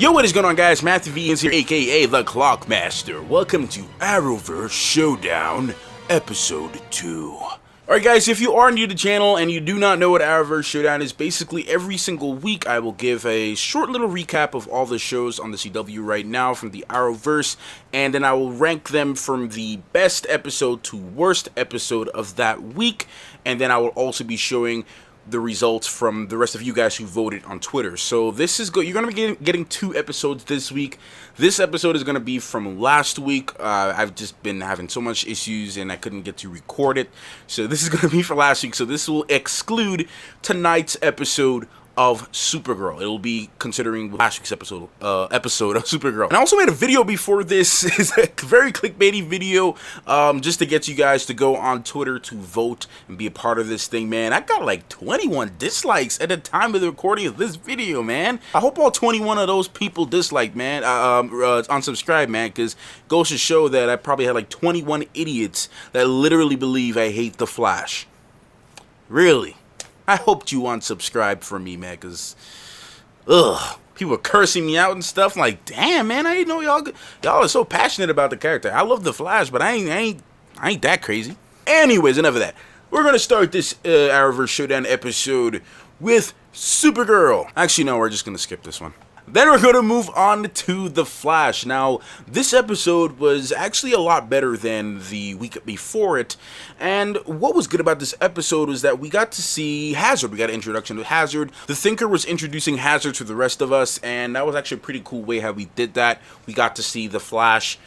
Yo, what is going on, guys? Matthew V is here, aka the Clockmaster. Welcome to ArrowVerse Showdown, Episode 2. Alright guys, if you are new to the channel and you do not know what ArrowVerse Showdown is, basically every single week I will give a short little recap of all the shows on the CW right now from the ArrowVerse, and then I will rank them from the best episode to worst episode of that week, and then I will also be showing the results from the rest of you guys who voted on Twitter. So this is good. You're going to be getting 2 episodes this week. This episode is going to be from last week. I've just been having so much issues and I couldn't get to record it. So this is going to be for last week. So this will exclude tonight's episode of Supergirl. It'll be considering last week's episode of Supergirl. And I also made a video before this. It's a very clickbaity video, just to get you guys to go on Twitter to vote and be a part of this thing, man. I got like 21 dislikes at the time of the recording of this video, man. I hope all 21 of those people disliked, man, unsubscribe, man, because goes to show that I probably had like 21 idiots that literally believe I hate the Flash. Really? I hoped you unsubscribed from me, man, because, people are cursing me out and stuff. I'm like, damn, man, I didn't know y'all are so passionate about the character. I love the Flash, but I ain't that crazy. Anyways, enough of that. We're going to start this ArrowVerse Showdown episode with Supergirl. Actually, no, we're just going to skip this one. Then we're going to move on to The Flash. Now, this episode was actually a lot better than the week before it, and what was good about this episode was that we got to see Hazard. We got an introduction to Hazard. The Thinker was introducing Hazard to the rest of us, and that was actually a pretty cool way how we did that. We got to see The Flash,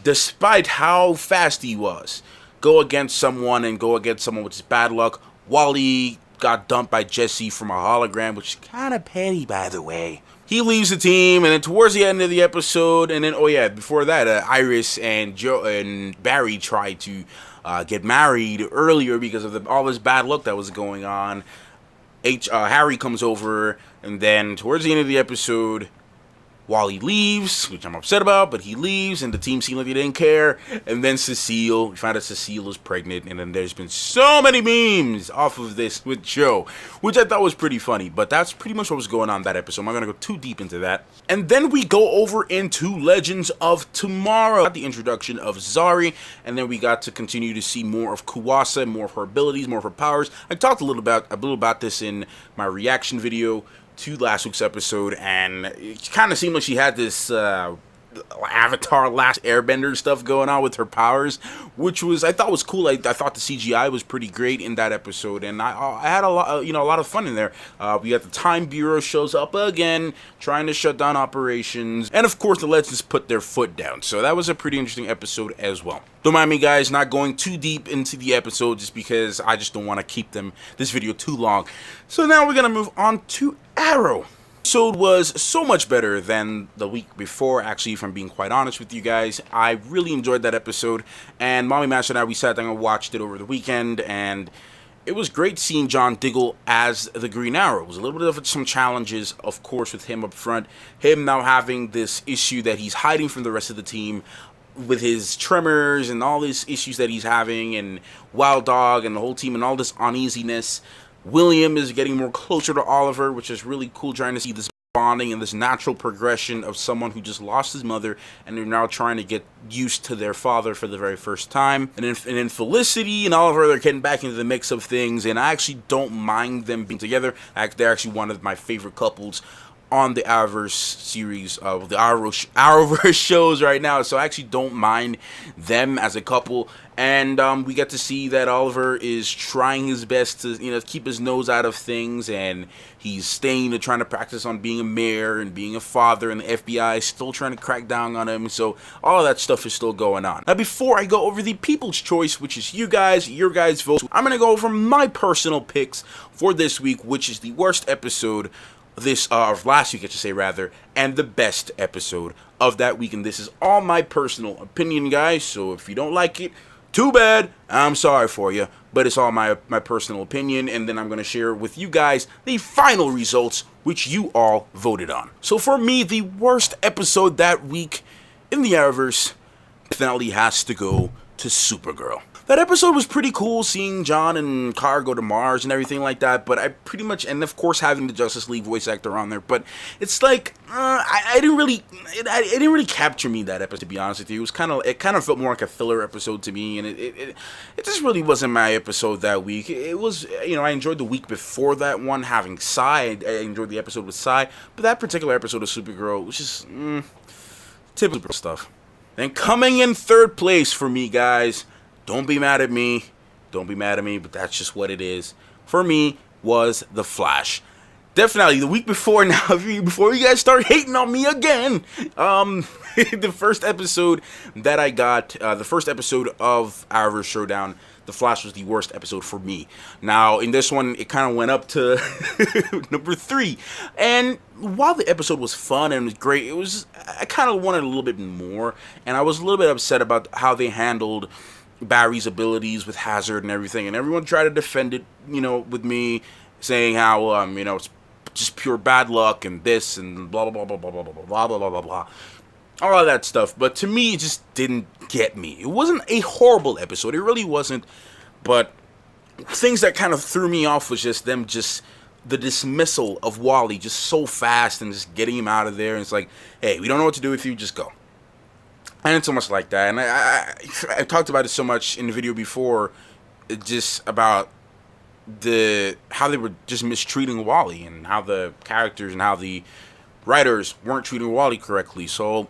despite how fast he was, go against someone with his bad luck. Wally got dumped by Jesse from a hologram, which is kind of petty, by the way. He leaves the team, and then towards the end of the episode, and then, oh yeah, before that, Iris and Joe and Barry tried to get married earlier because of all this bad luck that was going on. Harry comes over, and then towards the end of the episode, Wally leaves, which I'm upset about, but he leaves, and the team seemed like they didn't care. And then Cecile, we found out Cecile was pregnant, and then there's been so many memes off of this with Joe, which I thought was pretty funny. But that's pretty much what was going on in that episode. I'm not going to go too deep into that. And then we go over into Legends of Tomorrow. Got the introduction of Zari, and then we got to continue to see more of Kuwasa, more of her abilities, more of her powers. I talked a little about this in my reaction video to last week's episode, and it kind of seemed like she had this Avatar Last Airbender stuff going on with her powers, which I thought was cool. I thought the CGI was pretty great in that episode, and I had a lot of fun in there. We got the Time Bureau shows up again, trying to shut down operations, and of course the Legends put their foot down. So that was a pretty interesting episode as well. Don't mind me, guys, not going too deep into the episode just because I just don't want to keep this video too long. So now we're gonna move on to Arrow. Episode was so much better than the week before, actually, if I'm being quite honest with you guys. I really enjoyed that episode, and Mommy Master and I, we sat down and watched it over the weekend, and it was great seeing John Diggle as the Green Arrow. It was a little bit of some challenges, of course, with him up front. Him now having this issue that he's hiding from the rest of the team with his tremors and all these issues that he's having, and Wild Dog and the whole team and all this uneasiness. William is getting more closer to Oliver, which is really cool, trying to see this bonding and this natural progression of someone who just lost his mother and they're now trying to get used to their father for the very first time. And then Felicity and Oliver, they're getting back into the mix of things, and I actually don't mind them being together. They're actually one of my favorite couples on the ArrowVerse series, of the ArrowVerse shows right now, so I actually don't mind them as a couple. And we get to see that Oliver is trying his best to, keep his nose out of things, and he's trying to practice on being a mayor and being a father, and the FBI is still trying to crack down on him. So all of that stuff is still going on. Now, before I go over the People's Choice, which is your guys' votes, I'm gonna go over my personal picks for this week, which is the worst episode of last week, I should say, rather, and the best episode of that week. And this is all my personal opinion, guys, so if you don't like it, too bad, I'm sorry for you, but it's all my personal opinion, and then I'm going to share with you guys the final results, which you all voted on. So for me, the worst episode that week in the Arrowverse definitely has to go to Supergirl. that episode was pretty cool, seeing John and Kara go to Mars and everything like that, but I pretty much, and of course having the Justice League voice actor on there, but it's like, I didn't really, it didn't really capture me, that episode, to be honest with you. It kind of felt more like a filler episode to me, and it just really wasn't my episode that week. It was, I enjoyed the week before that one, having Sai. I enjoyed the episode with Sai, but that particular episode of Supergirl was just, typical stuff. And coming in third place for me, guys, don't be mad at me. Don't be mad at me, but that's just what it is. For me, was The Flash. Definitely, the week before now, before you guys start hating on me again, the first episode that I got, the first episode of ArrowVerse Showdown, The Flash was the worst episode for me. Now, in this one, it kind of went up to number 3. And while the episode was fun and was great, I kind of wanted a little bit more. And I was a little bit upset about how they handled Barry's abilities with Hazard and everything. And everyone tried to defend it, with me, saying how, it's just pure bad luck and this and blah, blah, blah, blah, blah, blah, blah, blah, blah, blah, blah. All of that stuff, but to me, it just didn't get me. It wasn't a horrible episode, it really wasn't, but things that kind of threw me off was just the dismissal of Wally just so fast and just getting him out of there, and it's like, hey, we don't know what to do with you, just go. And it's so much like that, and I talked about it so much in the video before, just about how they were just mistreating Wally, and how the characters and how the writers weren't treating Wally correctly, so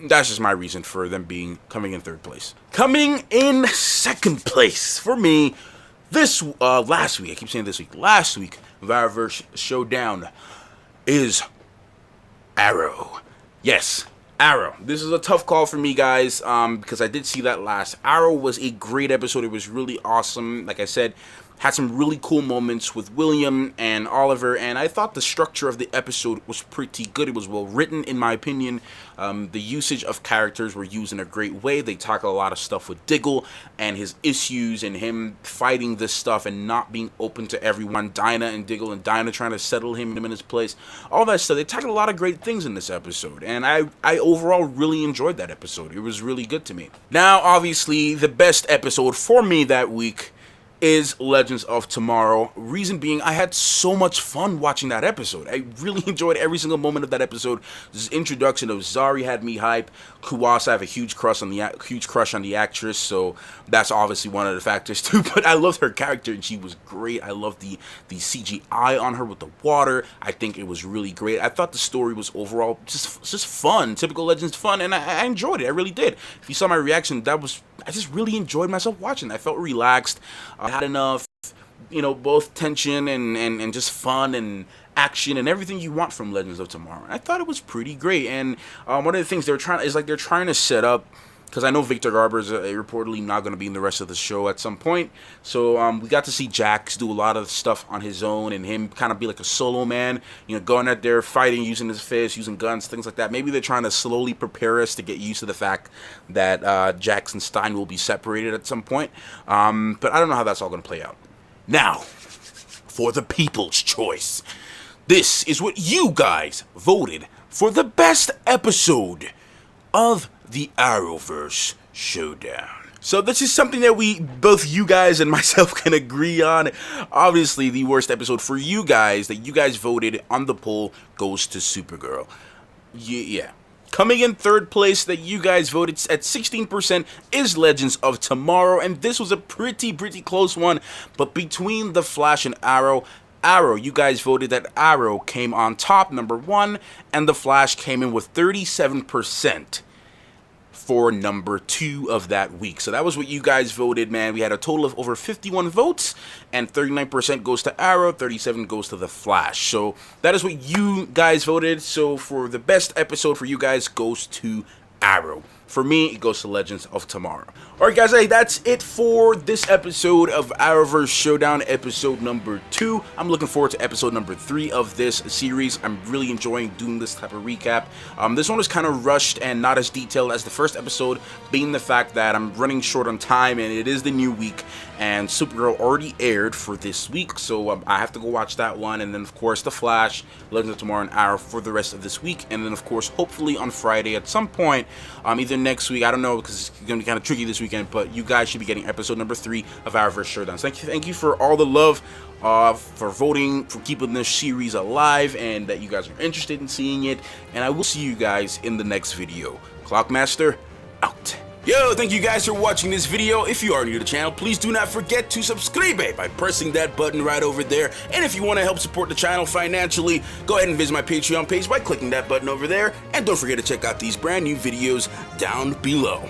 that's just my reason for them coming in third place. Coming in second place for me, last week, I keep saying this week, last week, of ArrowVerse Showdown is Arrow. Yes, Arrow. This is a tough call for me, guys, because I did see that last. Arrow was a great episode. It was really awesome. Like I said, had some really cool moments with William and Oliver, and I thought the structure of the episode was pretty good. It was well written, in my opinion. The usage of characters were used in a great way. They talk a lot of stuff with Diggle and his issues and him fighting this stuff and not being open to everyone. Dinah and Diggle and Dinah trying to settle him in his place. All that stuff. They talked a lot of great things in this episode, and I overall really enjoyed that episode. It was really good to me. Now, obviously, the best episode for me that week is Legends of Tomorrow. Reason being, I had so much fun watching that episode. I really enjoyed every single moment of that episode. This introduction of Zari had me hype. Kuwasa, I have a huge crush on the actress, so that's obviously one of the factors too. But I loved her character, and she was great. I loved the CGI on her with the water. I think it was really great. I thought the story was overall just fun, typical Legends fun, and I enjoyed it. I really did. If you saw my reaction, I just really enjoyed myself watching. I felt relaxed. I had enough, both tension and just fun and action and everything you want from Legends of Tomorrow. I thought it was pretty great. And one of the things they're trying to set up, because I know Victor Garber is reportedly not going to be in the rest of the show at some point. So we got to see Jax do a lot of stuff on his own, and him kind of be like a solo man, going out there fighting, using his fists, using guns, things like that. Maybe they're trying to slowly prepare us to get used to the fact that Jax and Stein will be separated at some point. But I don't know how that's all going to play out. Now, for the people's choice. This is what you guys voted for the best episode of the ArrowVerse Showdown. So this is something that both you guys and myself can agree on. Obviously, the worst episode for you guys that you guys voted on the poll goes to Supergirl. Yeah. Coming in third place that you guys voted at 16% is Legends of Tomorrow, and this was a pretty close one. But between The Flash and Arrow, you guys voted that Arrow came on top, number 1, and The Flash came in with 37% for number 2 of that week. So that was what you guys voted, man. We had a total of over 51 votes, and 39% goes to Arrow, 37% goes to The Flash. So that is what you guys voted. So for the best episode for you guys goes to Arrow. For me, it goes to Legends of Tomorrow. Alright guys, hey, that's it for this episode of ArrowVerse Showdown, episode number 2. I'm looking forward to episode number 3 of this series. I'm really enjoying doing this type of recap. This one was kind of rushed and not as detailed as the first episode, being the fact that I'm running short on time and it is the new week, and Supergirl already aired for this week, so I have to go watch that one, and then of course The Flash, Legends of Tomorrow, and Arrow for the rest of this week, and then of course hopefully on Friday at some point, either in next week. I don't know because it's going to be kind of tricky this weekend, but you guys should be getting episode number 3 of ArrowVerse Showdown. Thank you for all the love, for voting, for keeping this series alive, and that you guys are interested in seeing it. And I will see you guys in the next video. Clockmaster, out. Yo, thank you guys for watching this video. If you are new to the channel, please do not forget to subscribe by pressing that button right over there. And if you want to help support the channel financially, go ahead and visit my Patreon page by clicking that button over there. And don't forget to check out these brand new videos down below.